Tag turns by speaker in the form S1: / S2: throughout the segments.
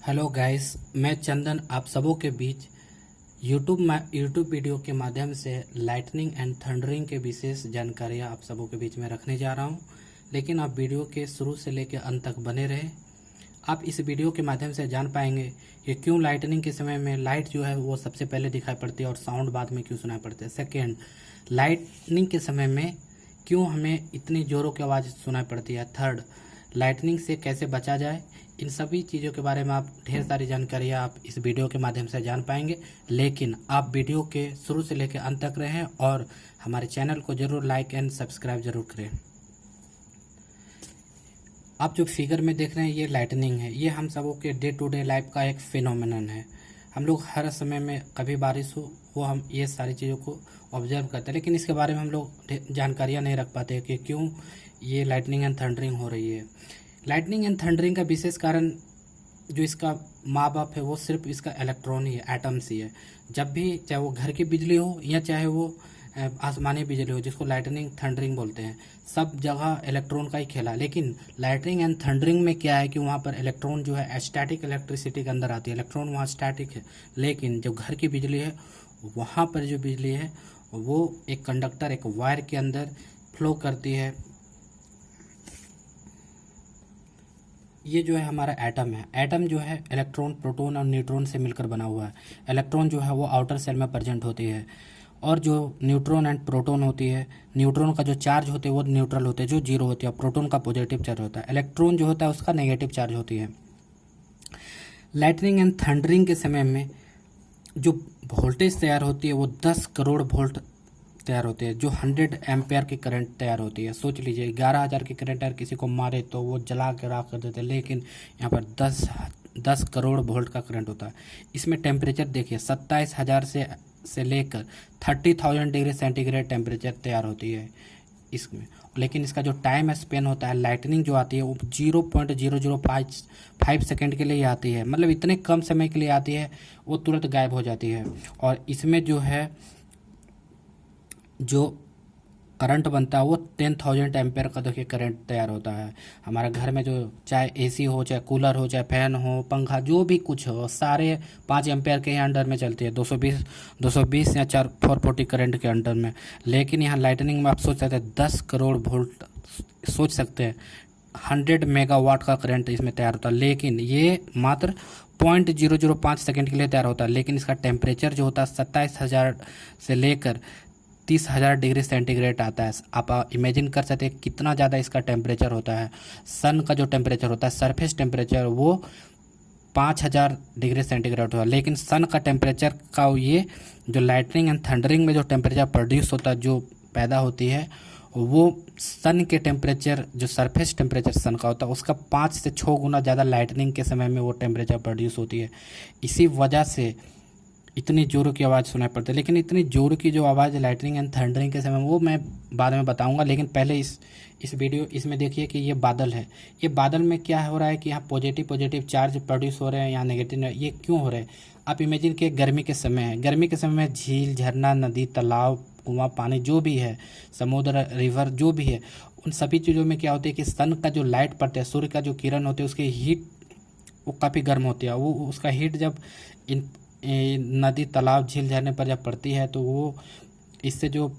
S1: Hello guys, मैं चंदन आप सबों के बीच यूट्यूब वीडियो के माध्यम से लाइटनिंग एंड थंडरिंग के विशेष जानकारियाँ आप सबों के बीच में रखने जा रहा हूँ। लेकिन आप वीडियो के शुरू से लेकर अंत तक बने रहे। आप इस वीडियो के माध्यम से जान पाएंगे कि क्यों लाइटनिंग के समय में लाइट जो है वो सबसे पहले दिखाई पड़ती है और साउंड बाद में क्यों सुनाई पड़ते हैं। सेकेंड, लाइटनिंग के समय में क्यों हमें इतनी ज़ोरों की आवाज़ सुनाई पड़ती है। थर्ड, लाइटनिंग से कैसे बचा जाए। इन सभी चीज़ों के बारे में आप ढेर सारी जानकारियाँ आप इस वीडियो के माध्यम से जान पाएंगे। लेकिन आप वीडियो के शुरू से लेकर अंत तक रहें और हमारे चैनल को ज़रूर लाइक एंड सब्सक्राइब ज़रूर करें। आप जो फिगर में देख रहे हैं ये लाइटनिंग है। ये हम सबों के डे टू डे लाइफ का एक फिनोमेनन है। हम लोग हर समय में कभी बारिश हो वो हम ये सारी चीज़ों को ऑब्जर्व करते हैं, लेकिन इसके बारे में हम लोग जानकारियाँ नहीं रख पाते कि क्यों ये लाइटनिंग एंड थंडरिंग हो रही है। लाइटनिंग एंड थंडरिंग का विशेष कारण जो इसका माँ बाप है वो सिर्फ इसका इलेक्ट्रॉन ही है, एटम्स ही है। जब भी चाहे वो घर की बिजली हो या चाहे वो आसमानी बिजली हो, जिसको लाइटनिंग थंडरिंग बोलते हैं, सब जगह इलेक्ट्रॉन का ही खेला। लेकिन लाइटनिंग एंड थंडरिंग में क्या है कि वहाँ पर इलेक्ट्रॉन जो है स्टैटिक इलेक्ट्रिसिटी के अंदर आती है, इलेक्ट्रॉन वहाँ स्टैटिक है। लेकिन जो घर की बिजली है वहाँ पर जो बिजली है वो एक कंडक्टर, एक वायर के अंदर फ्लो करती है। ये जो है हमारा एटम है। एटम जो है इलेक्ट्रॉन, प्रोटॉन और न्यूट्रॉन से मिलकर बना हुआ है। इलेक्ट्रॉन जो है वो आउटर सेल में प्रेजेंट होती है और जो न्यूट्रॉन एंड प्रोटॉन होती है, न्यूट्रॉन का जो चार्ज होते हैं वो न्यूट्रल होते हैं, जो जीरो होती है। प्रोटॉन का पॉजिटिव चार्ज होता है। इलेक्ट्रॉन जो होता है उसका नेगेटिव चार्ज होती है। लाइटनिंग एंड थंडरिंग के समय में जो वोल्टेज तैयार होती है वो 10 करोड़ वोल्ट तैयार होते हैं, जो 100 एम्पेयर की करंट तैयार होती है। सोच लीजिए 11,000 की करंट अगर किसी को मारे तो वो जला के राख कर देते हैं, लेकिन यहाँ पर 10 करोड़ वोल्ट का करंट होता है। इसमें टेम्परेचर देखिए 27,000 से लेकर 30,000 डिग्री सेंटीग्रेड टेम्परेचर तैयार होती है इसमें। लेकिन इसका जो टाइम स्पेन होता है, लाइटनिंग जो आती है वो 0.0055 सेकेंड के लिए आती है। मतलब इतने कम समय के लिए आती है, वो तुरंत गायब हो जाती है। और इसमें जो है जो करंट बनता है वो 10,000 एम्पेयर का देखिए करंट तैयार होता है। हमारे घर में जो चाहे एसी हो, चाहे कूलर हो, चाहे फैन हो, पंखा, जो भी कुछ हो, सारे 5 एम्पेयर के ही अंडर में चलती है, 220 या 440 करंट के अंडर में। लेकिन यहाँ लाइटनिंग में आप सोच सकते हैं 10 करोड़ वोल्ट, सोच सकते हैं 100 मेगावाट का करंट इसमें तैयार होता है। लेकिन ये मात्र 0.005 सेकेंड के लिए तैयार होता है। लेकिन इसका टेम्परेचर जो होता है 27,000 से लेकर 30,000 डिग्री सेंटीग्रेड आता है। आप इमेजिन कर सकते हैं कितना ज़्यादा इसका टेम्परेचर होता है। सन का जो टेम्परेचर होता है, सरफेस टेम्परेचर, वो 5,000 डिग्री सेंटीग्रेड होता है। लेकिन सन का टेम्परेचर का ये जो लाइटनिंग एंड थंडरिंग में जो टेम्परेचर प्रोड्यूस होता है, जो पैदा होती है, वो सन के टेम्परेचर, जो सरफेस टेम्परेचर सन का होता है, उसका 5 से 6 गुना ज़्यादा लाइटनिंग के समय में वो टेम्परेचर प्रोड्यूस होती है। इसी वजह से इतनी जोरों की आवाज़ सुनाई पड़ती है। लेकिन इतनी जोर की जो आवाज़ लाइटनिंग एंड थंडरिंग के समय वो मैं बाद में बताऊंगा। लेकिन पहले इस वीडियो इसमें देखिए कि ये बादल है। ये बादल में क्या हो रहा है कि यहाँ पॉजिटिव चार्ज प्रोड्यूस हो रहे हैं, यहाँ नेगेटिव। ये क्यों हो रहे हैं? आप इमेजिन कि गर्मी के समय है। गर्मी के समय में झील, झरना, नदी, तालाब, कुआं, पानी जो भी है, समुद्र, रिवर जो भी है, उन सभी चीज़ों में क्या होता है कि सन का जो लाइट पड़ता है, सूर्य का जो किरण होती है, उसकी हीट वो काफ़ी गर्म होती है। वो उसका हीट जब इन नदी, तालाब, झील, झरने पर जब पड़ती है तो वो इससे जो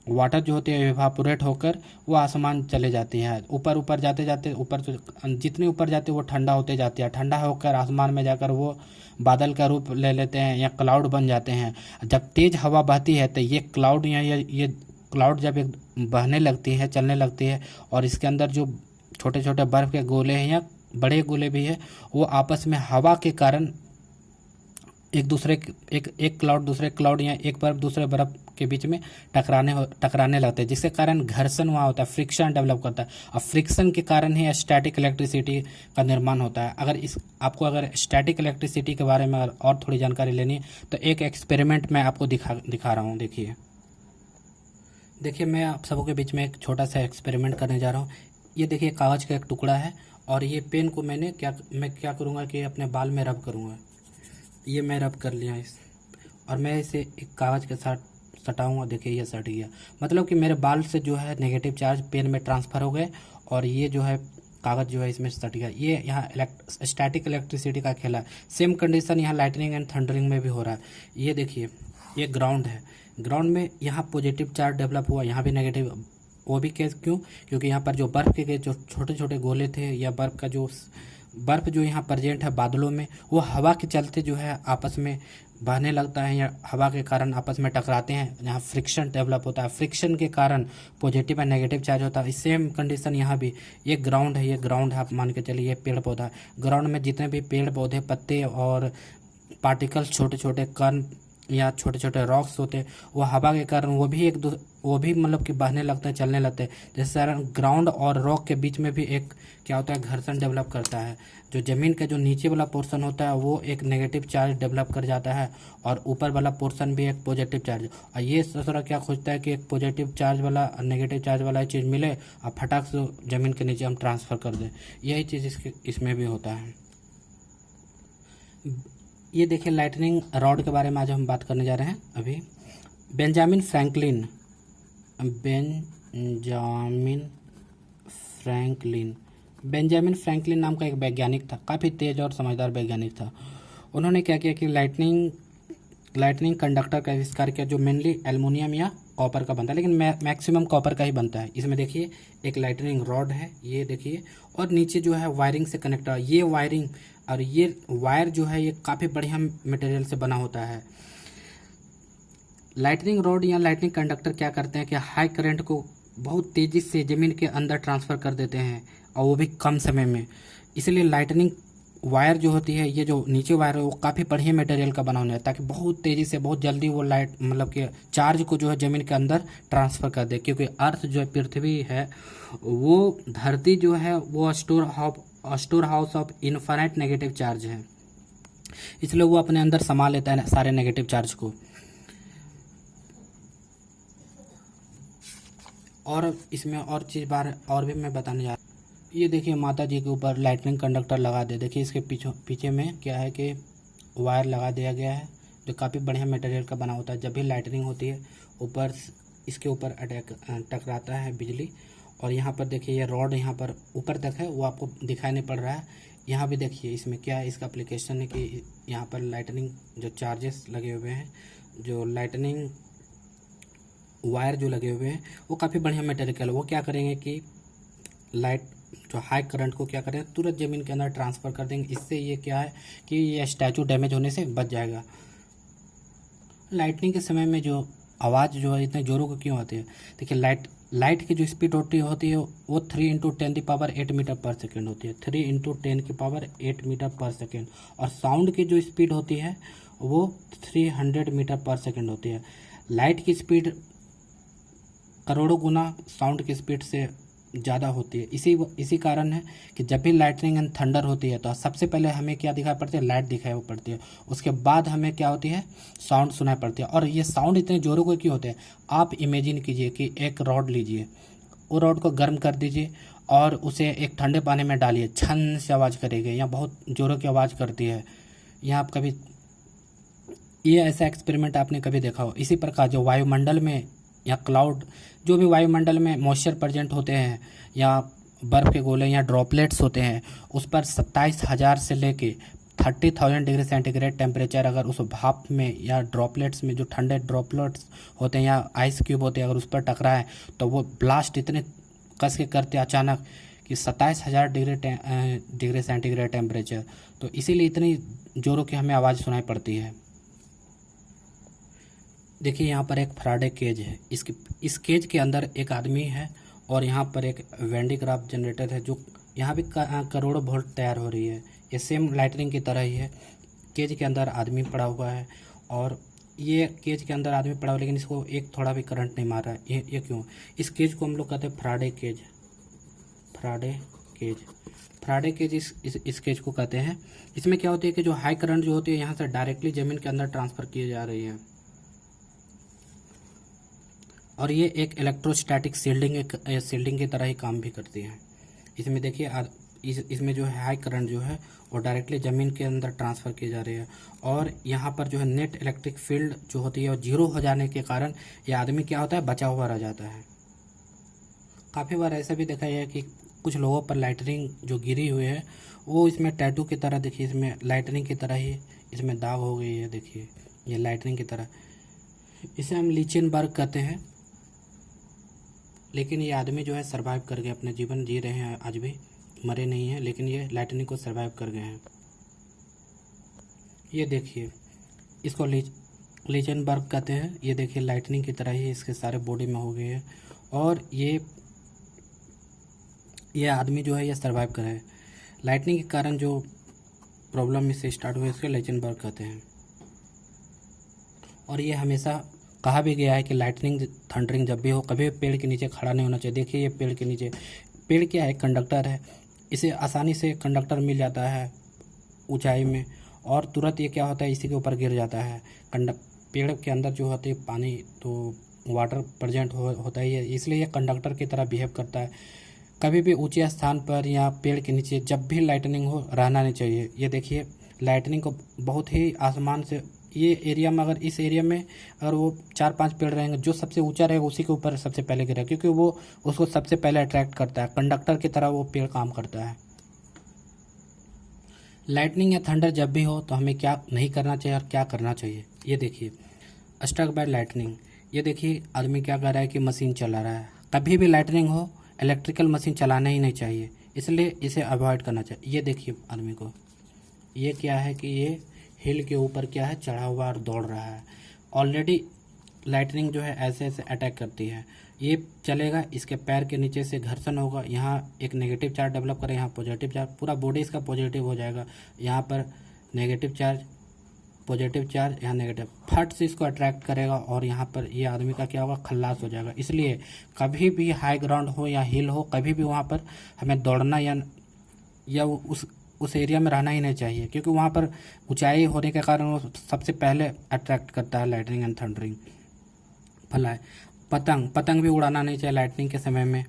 S1: वाटर जो होती है इवापोरेट होकर वो आसमान चले जाती है। ऊपर ऊपर जाते जाते ऊपर जितने ऊपर जाते वो ठंडा होते जाती है। ठंडा होकर आसमान में जाकर वो बादल का रूप ले लेते हैं या क्लाउड बन जाते हैं। जब तेज़ हवा बहती है तो ये क्लाउड या ये क्लाउड जब एक बहने लगती है, चलने लगती है, और इसके अंदर जो छोटे छोटे बर्फ़ के गोले हैं या बड़े गोले भी है, वो आपस में हवा के कारण एक क्लाउड दूसरे क्लाउड या एक बर्फ दूसरे बर्फ के बीच में टकराने लगते हैं, जिसके कारण घर्षण वहाँ होता है, फ्रिक्शन डेवलप करता है। और फ्रिक्शन के कारण ही स्टैटिक इलेक्ट्रिसिटी का निर्माण होता है। आपको अगर स्टैटिक इलेक्ट्रिसिटी के बारे में और थोड़ी जानकारी लेनी है तो एक एक्सपेरिमेंट मैं आपको दिखा रहा हूँ। देखिए मैं आप सबों के बीच में एक छोटा सा एक्सपेरिमेंट करने जा रहा हूँ। ये देखिए कागज़ का एक टुकड़ा है और ये पेन को मैं क्या करूँगा कि अपने बाल में रब करूँगा। ये मैं रब कर लिया और मैं इसे एक कागज़ के साथ सटाऊँगा। देखिए ये सट गया। मतलब कि मेरे बाल से जो है नेगेटिव चार्ज पेन में ट्रांसफ़र हो गए और ये जो है कागज़ जो है इसमें सट गया। ये यहाँ स्टैटिक इलेक्ट्रिसिटी का खेला है। सेम कंडीशन यहाँ लाइटनिंग एंड थंडरिंग में भी हो रहा है। ये देखिए, ये ग्राउंड है, ग्राउंड में यहाँ पॉजिटिव चार्ज डेवलप हुआ, यहाँ भी नेगेटिव। वो भी केस क्यों? क्योंकि यहाँ पर जो बर्फ़ के जो छोटे छोटे गोले थे, या बर्फ़ जो यहाँ प्रेजेंट है बादलों में, वो हवा के चलते जो है आपस में बहने लगता है, या हवा के कारण आपस में टकराते हैं, यहाँ फ्रिक्शन डेवलप होता है। फ्रिक्शन के कारण पॉजिटिव एंड नेगेटिव चार्ज होता है। सेम कंडीशन यहाँ भी, ये ग्राउंड है, ये ग्राउंड है, आप मान के चलिए ये पेड़ पौधा है। ग्राउंड में जितने भी पेड़ पौधे, पत्ते और पार्टिकल्स, छोटे छोटे कण या छोटे छोटे रॉक्स होते हैं, वो हवा के कारण वो भी मतलब कि बहने लगते हैं, चलने लगते हैं। जैसे ग्राउंड और रॉक के बीच में भी एक क्या होता है, घर्षण डेवलप करता है। जो ज़मीन का जो नीचे वाला पोर्शन होता है वो एक नेगेटिव चार्ज डेवलप कर जाता है, और ऊपर वाला पोर्शन भी एक पॉजिटिव चार्ज। और ये दूसरा क्या खोजता है कि एक पॉजिटिव चार्ज वाला और नेगेटिव चार्ज वाला चीज़ मिले और फटाक से ज़मीन के नीचे हम ट्रांसफ़र कर दें। यही चीज़ इसमें भी होता है। ये देखिए लाइटनिंग रॉड के बारे में आज हम बात करने जा रहे हैं। अभी बेंजामिन फ्रैंकलिन नाम का एक वैज्ञानिक था, काफ़ी तेज और समझदार वैज्ञानिक था। उन्होंने क्या किया कि लाइटनिंग कंडक्टर का आविष्कार किया, जो मेनली एल्युमिनियम या कॉपर का बनता है, लेकिन मैक्सिमम कॉपर का ही बनता है। इसमें देखिए एक लाइटनिंग रॉड है, ये देखिए, और नीचे जो है वायरिंग से कनेक्ट है। ये वायरिंग और ये वायर जो है ये काफ़ी बढ़िया मटेरियल से बना होता है। लाइटनिंग रॉड या लाइटनिंग कंडक्टर क्या करते हैं कि हाई करंट को बहुत तेज़ी से ज़मीन के अंदर ट्रांसफ़र कर देते हैं, और वो भी कम समय में। इसलिए लाइटनिंग वायर जो होती है, ये जो नीचे वायर है, वो काफ़ी बढ़िया मटेरियल का बना होना है, ताकि बहुत तेज़ी से, बहुत जल्दी वो लाइट मतलब कि चार्ज को जो है ज़मीन के अंदर ट्रांसफ़र कर दे। क्योंकि अर्थ जो है, पृथ्वी है, वो धरती जो है वो store house of infinite negative charge है, इसलिए वो अपने अंदर समा लेता है सारे नेगेटिव चार्ज को। और इसमें और चीज़ और भी मैं बताने जा रहा हूँ। ये देखिए माता जी के ऊपर लाइटनिंग कंडक्टर लगा दे। देखिए इसके पीछे में क्या है कि वायर लगा दिया गया है, जो काफ़ी बढ़िया मटेरियल का बना होता है। जब भी लाइटनिंग होती है, इसके ऊपर टकराता है बिजली। और यहाँ पर देखिए ये रॉड यहाँ पर ऊपर तक है, वो आपको दिखाई नहीं पड़ रहा है। यहाँ भी देखिए इसमें क्या है, इसका एप्लीकेशन है कि यहाँ पर लाइटनिंग जो चार्जेस लगे हुए हैं, जो लाइटनिंग वायर जो लगे हुए हैं, वो काफ़ी बढ़िया मटेरियल। वो क्या करेंगे कि लाइट जो हाई करंट को क्या करें, तुरंत ज़मीन के अंदर ट्रांसफ़र कर देंगे। इससे ये क्या है कि ये स्टैचू डैमेज होने से बच जाएगा। लाइटनिंग के समय में जो आवाज़ जो है इतने ज़ोरों को क्यों आती है? देखिए लाइट की जो स्पीड होती है वो 3 × 10⁸ मीटर पर सेकेंड होती है। 3 × 10⁸ मीटर पर सेकेंड। और साउंड की जो स्पीड होती है वो 300 मीटर पर सेकेंड होती है। लाइट की स्पीड करोड़ों गुना साउंड की स्पीड से ज़्यादा होती है। इसी कारण है कि जब भी लाइटनिंग एंड थंडर होती है तो सबसे पहले हमें क्या दिखाई पड़ती है? लाइट दिखाई पड़ती है। उसके बाद हमें क्या होती है? साउंड सुनाई पड़ती है। और ये साउंड इतने ज़ोरों को क्यों होते हैं? आप इमेजिन कीजिए कि एक रॉड लीजिए, वो रॉड को गर्म कर दीजिए और उसे एक ठंडे पानी में डालिए, छन से आवाज़ करेगी या बहुत ज़ोरों की आवाज़ करती है। यह आप कभी ये ऐसा एक्सपेरिमेंट आपने कभी देखा हो? इसी प्रकार जो वायुमंडल में या क्लाउड, जो भी वायुमंडल में मॉइस्चर प्रेजेंट होते हैं, या बर्फ़ के गोले या ड्रॉपलेट्स होते हैं, उस पर 27,000 से लेके 30,000 डिग्री सेंटीग्रेड टेम्परेचर अगर उस भाप में या ड्रॉपलेट्स में, जो ठंडे ड्रॉपलेट्स होते हैं या आइस क्यूब होते हैं, अगर उस पर टकराए तो वो ब्लास्ट इतने कस के करते अचानक कि 27,000 डिग्री सेंटीग्रेड टेम्परेचर। तो इसीलिए इतनी ज़ोरों की हमें आवाज़ सुनाई पड़ती है। देखिए यहाँ पर एक फैराडे केज है, इस केज के अंदर एक आदमी है, और यहाँ पर एक वैन डे ग्राफ जनरेटर है, जो यहाँ भी करोड़ों वोल्ट तैयार हो रही है। ये सेम लाइटनिंग की तरह ही है। केज के अंदर आदमी पड़ा हुआ है, और ये केज के अंदर आदमी पड़ा हुआ, लेकिन इसको एक थोड़ा भी करंट नहीं मार रहा है। ये क्यों? इस केज को हम लोग कहते हैं फैराडे केज इस केज को कहते हैं। इसमें क्या होती है कि जो हाई करंट जो होती है यहाँ से डायरेक्टली ज़मीन के अंदर ट्रांसफ़र किए जा रही है, और ये एक इलेक्ट्रोस्टैटिक शील्डिंग की तरह ही काम भी करती है। इसमें देखिए इसमें जो है हाई करंट जो है वो डायरेक्टली ज़मीन के अंदर ट्रांसफ़र की जा रही है, और यहाँ पर जो है नेट इलेक्ट्रिक फील्ड जो होती है वो 0 हो जाने के कारण ये आदमी क्या होता है? बचा हुआ रह जाता है। काफ़ी बार ऐसा भी देखा है कि कुछ लोगों पर लाइटनिंग जो गिरी हुई है वो इसमें टैटू की तरह, देखिए इसमें लाइटनिंग की तरह ही इसमें दाग हो गई है, देखिए ये लाइटनिंग की तरह। इसे हम लीचेनबर्ग कहते हैं। लेकिन ये आदमी जो है सर्वाइव कर गए, अपने जीवन जी रहे हैं, आज भी मरे नहीं हैं, लेकिन ये लाइटनिंग को सर्वाइव कर गए हैं। ये देखिए इसको लीचेनबर्ग कहते हैं। ये देखिए लाइटनिंग की तरह ही इसके सारे बॉडी में हो गए हैं, और ये आदमी जो है ये सर्वाइव कर है। लाइटनिंग के कारण जो प्रॉब्लम इससे स्टार्ट हुई इसके लीचेनबर्ग कहते हैं। और ये हमेशा कहा भी गया है कि लाइटनिंग थंडरिंग जब भी हो कभी भी पेड़ के नीचे खड़ा नहीं होना चाहिए। देखिए ये पेड़ के नीचे, पेड़ क्या है, कंडक्टर है, इसे आसानी से कंडक्टर मिल जाता है ऊंचाई में, और तुरंत ये क्या होता है इसी के ऊपर गिर जाता है। पेड़ के अंदर जो होते है पानी, तो वाटर प्रेजेंट होता ही है, इसलिए ये कंडक्टर की तरह बिहेव करता है। कभी भी ऊंचे स्थान पर या पेड़ के नीचे जब भी लाइटनिंग हो रहना नहीं चाहिए। ये देखिए लाइटनिंग को बहुत ही आसमान से, ये एरिया में अगर इस एरिया में अगर वो 4-5 पेड़ रहेंगे, जो सबसे ऊंचा रहेगा उसी के ऊपर सबसे पहले गिरेगा, क्योंकि वो उसको सबसे पहले अट्रैक्ट करता है। कंडक्टर की तरह वो पेड़ काम करता है। लाइटनिंग या थंडर जब भी हो तो हमें क्या नहीं करना चाहिए और क्या करना चाहिए। ये देखिए स्ट्रक बाय लाइटनिंग। ये देखिए आदमी क्या कर रहा है कि मशीन चला रहा है। कभी भी लाइटनिंग हो इलेक्ट्रिकल मशीन चलाना ही नहीं चाहिए, इसलिए इसे अवॉइड करना चाहिए। ये देखिए आदमी को, ये क्या है कि ये हिल के ऊपर क्या है चढ़ा हुआ और दौड़ रहा है। ऑलरेडी लाइटनिंग जो है ऐसे ऐसे अटैक करती है। ये चलेगा, इसके पैर के नीचे से घर्षण होगा, यहाँ एक नेगेटिव चार्ज डेवलप करेगा, यहाँ पॉजिटिव चार्ज, पूरा बॉडी इसका पॉजिटिव हो जाएगा। यहाँ पर नेगेटिव चार्ज, पॉजिटिव चार्ज, यहाँ नेगेटिव, फट से इसको अट्रैक्ट करेगा और यहाँ पर ये आदमी का क्या होगा, खल्लास हो जाएगा। इसलिए कभी भी हाई ग्राउंड हो या हिल हो, कभी भी वहाँ पर हमें दौड़ना या उस एरिया में रहना ही नहीं चाहिए, क्योंकि वहाँ पर ऊंचाई होने के कारण वो सबसे पहले अट्रैक्ट करता है लाइटनिंग एंड थंडरिंग। भला पतंग भी उड़ाना नहीं चाहिए लाइटनिंग के समय में।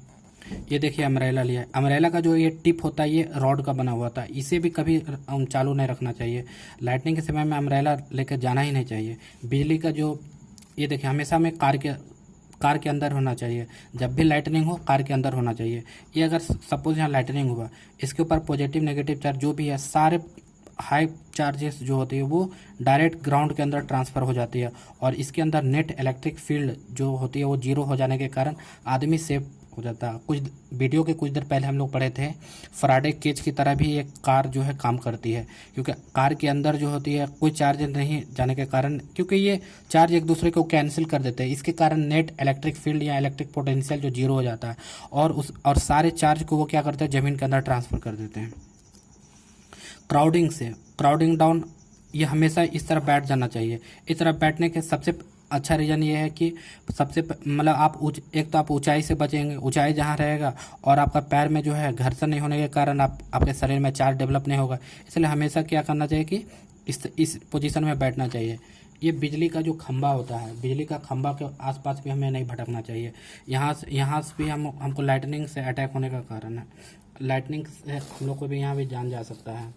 S1: ये देखिए अम्ब्रेला लिया है। अम्ब्रेला का जो ये टिप होता है ये रॉड का बना हुआ था, इसे भी कभी चालू नहीं रखना चाहिए। लाइटनिंग के समय में अम्ब्रेला लेकर जाना ही नहीं चाहिए। बिजली का जो, ये देखिए हमेशा में कार के अंदर होना चाहिए। जब भी लाइटनिंग हो कार के अंदर होना चाहिए। ये अगर सपोज यहाँ लाइटनिंग हुआ, इसके ऊपर पॉजिटिव नेगेटिव चार्ज जो भी है, सारे हाई चार्जेस जो होती है वो डायरेक्ट ग्राउंड के अंदर ट्रांसफ़र हो जाती है, और इसके अंदर नेट इलेक्ट्रिक फील्ड जो होती है वो जीरो हो जाने के कारण आदमी सेफ हो जाता है। कुछ वीडियो के कुछ देर पहले हम लोग पढ़े थे, फराडे केज की तरह भी एक कार जो है काम करती है, क्योंकि कार के अंदर जो होती है कोई चार्ज नहीं जाने के कारण, क्योंकि ये चार्ज एक दूसरे को कैंसिल कर देते हैं, इसके कारण नेट इलेक्ट्रिक फील्ड या इलेक्ट्रिक पोटेंशियल जो जीरो हो जाता है, और सारे चार्ज को वो क्या करते हैं ज़मीन के अंदर ट्रांसफ़र कर देते हैं। क्राउडिंग डाउन, ये हमेशा इस तरह बैठ जाना चाहिए। इस तरह बैठने के सबसे अच्छा रीज़न ये है कि मतलब आप एक तो आप ऊंचाई से बचेंगे, ऊंचाई जहाँ रहेगा, और आपका पैर में जो है घर्षण नहीं होने के कारण आपके शरीर में चार्ज डेवलप नहीं होगा। इसलिए हमेशा क्या करना चाहिए कि इस पोजीशन में बैठना चाहिए। ये बिजली का जो खंभा होता है, बिजली का खंभा के आसपास भी हमें नहीं भटकना चाहिए। यहाँ से भी हमको लाइटनिंग से अटैक होने का कारण है। लाइटनिंग से हम लोग को भी यहाँ भी जान जा सकता है।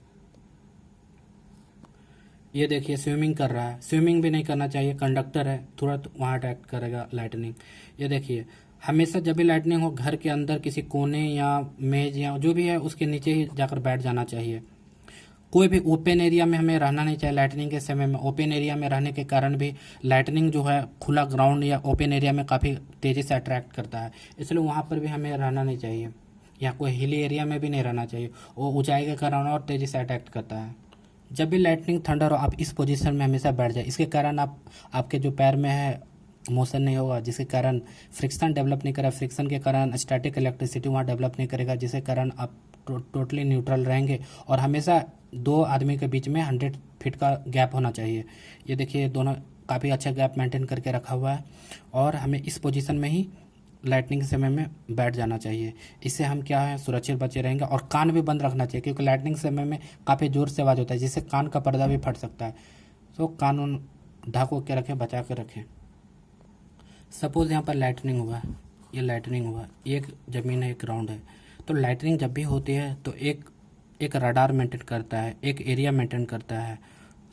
S1: ये देखिए स्विमिंग कर रहा है, स्विमिंग भी नहीं करना चाहिए, कंडक्टर है, तुरंत वहाँ अटैक करेगा लाइटनिंग। ये देखिए हमेशा जब भी लाइटनिंग हो घर के अंदर किसी कोने या मेज या जो भी है उसके नीचे ही जाकर बैठ जाना चाहिए। कोई भी ओपन एरिया में हमें रहना नहीं चाहिए लाइटनिंग के समय में। ओपन एरिया में रहने के कारण भी लाइटनिंग जो है खुला ग्राउंड या ओपन एरिया में काफ़ी तेज़ी से अट्रैक्ट करता है, इसलिए वहाँ पर भी हमें रहना नहीं चाहिए। या कोई हिली एरिया में भी नहीं रहना चाहिए, वो ऊंचाई के कारण और तेज़ी से अटैक करता है। जब भी लाइटनिंग थंडर हो आप इस पोजीशन में हमेशा बैठ जाए, इसके कारण आपके जो पैर में है मोशन नहीं होगा, जिसके कारण फ्रिक्शन डेवलप नहीं करेगा। फ्रिक्शन के कारण स्टैटिक इलेक्ट्रिसिटी वहाँ डेवलप नहीं करेगा, जिसके कारण आप टोटली न्यूट्रल रहेंगे। और हमेशा दो आदमी के बीच में 100 फीट का गैप होना चाहिए। ये देखिए दोनों काफ़ी अच्छा गैप मेंटेन करके रखा हुआ है, और हमें इस पोजीशन में ही लाइटनिंग के समय में बैठ जाना चाहिए। इससे हम क्या है सुरक्षित बचे रहेंगे। और कान भी बंद रखना चाहिए, क्योंकि लाइटनिंग समय में काफ़ी ज़ोर से आवाज़ होता है, जिससे कान का पर्दा भी फट सकता है। तो कान ढाको के रखें, बचा के रखें। सपोज़ यहाँ पर लाइटनिंग हुआ, ये लाइटनिंग हुआ, एक ज़मीन है एक ग्राउंड है, तो लाइटनिंग जब भी होती है तो एक रडार मेंटेन करता है, एक एरिया मेंटेन करता है।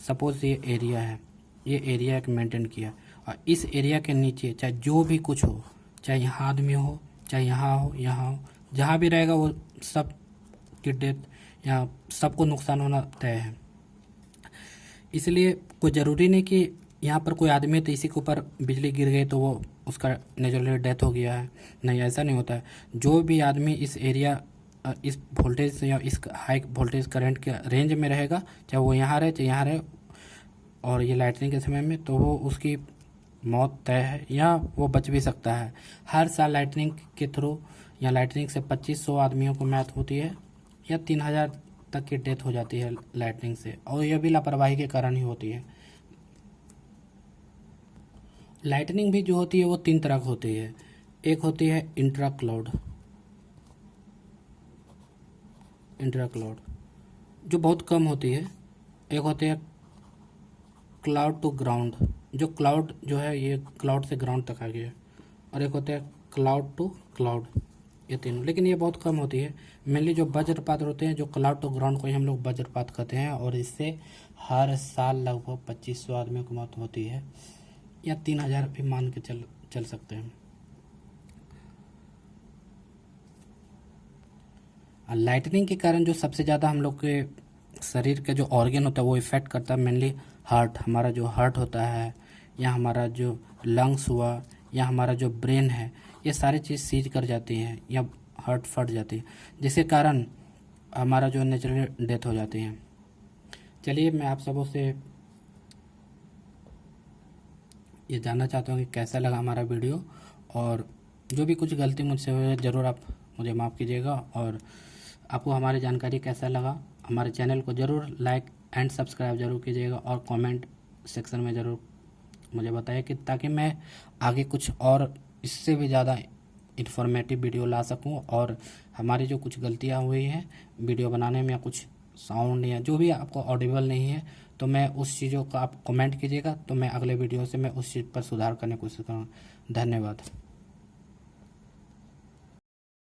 S1: सपोज़ ये एरिया है, ये एरिया एक मेंटेन किया, और इस एरिया के नीचे चाहे जो भी कुछ हो, चाहे यहाँ आदमी हो, चाहे यहाँ हो, यहाँ हो, जहाँ भी रहेगा वो सब की डेथ या सबको नुकसान होना तय है। इसलिए कोई ज़रूरी नहीं कि यहाँ पर कोई आदमी है तो इसी के ऊपर बिजली गिर गई तो वो उसका नेचुरली डेथ हो गया है। नहीं, ऐसा नहीं होता है। जो भी आदमी इस एरिया इस वोल्टेज या इस हाई वोल्टेज करंट के रेंज में रहेगा, चाहे वो यहाँ रहे चाहे यहाँ रहे, और ये लाइटनिंग के समय में, तो वो उसकी मौत तय है या वो बच भी सकता है। हर साल लाइटनिंग के थ्रू या लाइटनिंग से 2500 आदमियों को मौत होती है या 3000 तक की डेथ हो जाती है लाइटनिंग से, और यह भी लापरवाही के कारण ही होती है। लाइटनिंग भी जो होती है वो 3 तरह की होती है। एक होती है इंट्रा क्लाउड जो बहुत कम होती है। एक होती है क्लाउड टू ग्राउंड, जो क्लाउड जो है ये क्लाउड से ग्राउंड तक आ गया है। और एक होता है क्लाउड टू क्लाउड, ये तीनों, लेकिन ये बहुत कम होती है। मेनली जो वज्रपात होते हैं, जो क्लाउड टू ग्राउंड को ही हम लोग वज्रपात कहते हैं, और इससे हर साल लगभग 2500 आदमियों की मौत होती है या 3000 भी मान के चल सकते हैं। लाइटनिंग के कारण जो सबसे ज़्यादा हम लोग के शरीर के जो ऑर्गन होता है वो इफ़ेक्ट करता है, मेनली हार्ट। हमारा जो हार्ट होता है या हमारा जो लंग्स हुआ या हमारा जो ब्रेन है, ये सारी चीज़ सीज कर जाती हैं या हार्ट फट जाती है, जिसके कारण हमारा जो नेचुरल डेथ हो जाती है। चलिए, मैं आप सबों से ये जानना चाहता हूँ कि कैसा लगा हमारा वीडियो, और जो भी कुछ गलती मुझसे हुई ज़रूर आप मुझे माफ़ कीजिएगा। और आपको हमारी जानकारी कैसा लगा, हमारे चैनल को ज़रूर लाइक एंड सब्सक्राइब ज़रूर कीजिएगा, और कमेंट सेक्शन में ज़रूर मुझे बताइए कि ताकि मैं आगे कुछ और इससे भी ज़्यादा इन्फॉर्मेटिव वीडियो ला सकूं, और हमारी जो कुछ गलतियां हुई हैं वीडियो बनाने में, या कुछ साउंड या जो भी आपको ऑडिबल नहीं है, तो मैं उस चीज़ों को आप कमेंट कीजिएगा, तो मैं अगले वीडियो से मैं उस चीज़ पर सुधार करने की कोशिश करूँगा। धन्यवाद।